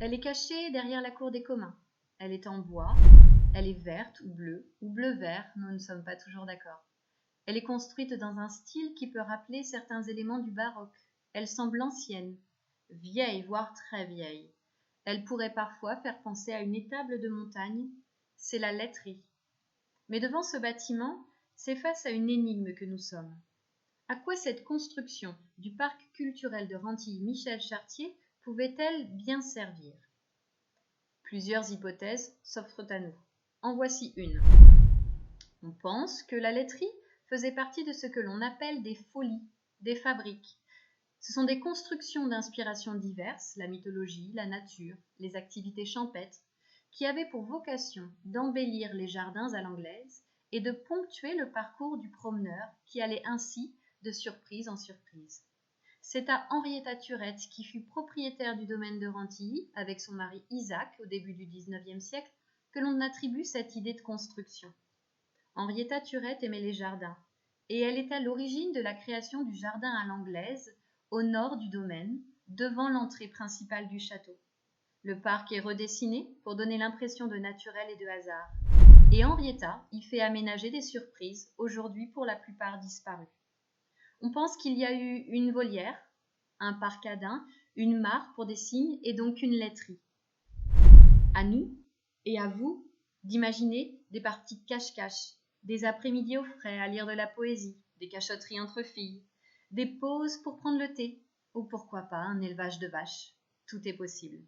Elle est cachée derrière la cour des communs. Elle est en bois, elle est verte ou bleu-vert, nous ne sommes pas toujours d'accord. Elle est construite dans un style qui peut rappeler certains éléments du baroque. Elle semble ancienne, vieille, voire très vieille. Elle pourrait parfois faire penser à une étable de montagne. C'est la laiterie. Mais devant ce bâtiment, c'est face à une énigme que nous sommes. À quoi cette construction du parc culturel de Rentilly-Michel Chartier pouvait-elle bien servir? Plusieurs hypothèses s'offrent à nous. En voici une. On pense que la laiterie faisait partie de ce que l'on appelle des folies, des fabriques. Ce sont des constructions d'inspiration diverses, la mythologie, la nature, les activités champêtres, qui avaient pour vocation d'embellir les jardins à l'anglaise et de ponctuer le parcours du promeneur qui allait ainsi de surprise en surprise. C'est à Henrietta Turette, qui fut propriétaire du domaine de Rentilly avec son mari Isaac au début du XIXe siècle, que l'on attribue cette idée de construction. Henrietta Turette aimait les jardins, et elle est à l'origine de la création du jardin à l'anglaise, au nord du domaine, devant l'entrée principale du château. Le parc est redessiné pour donner l'impression de naturel et de hasard, et Henrietta y fait aménager des surprises, aujourd'hui pour la plupart disparues. On pense qu'il y a eu une volière, un parc à daims, une mare pour des cygnes et donc une laiterie. À nous, et à vous, d'imaginer des parties cache-cache, des après-midi au frais à lire de la poésie, des cachotteries entre filles, des pauses pour prendre le thé, ou pourquoi pas un élevage de vaches. Tout est possible.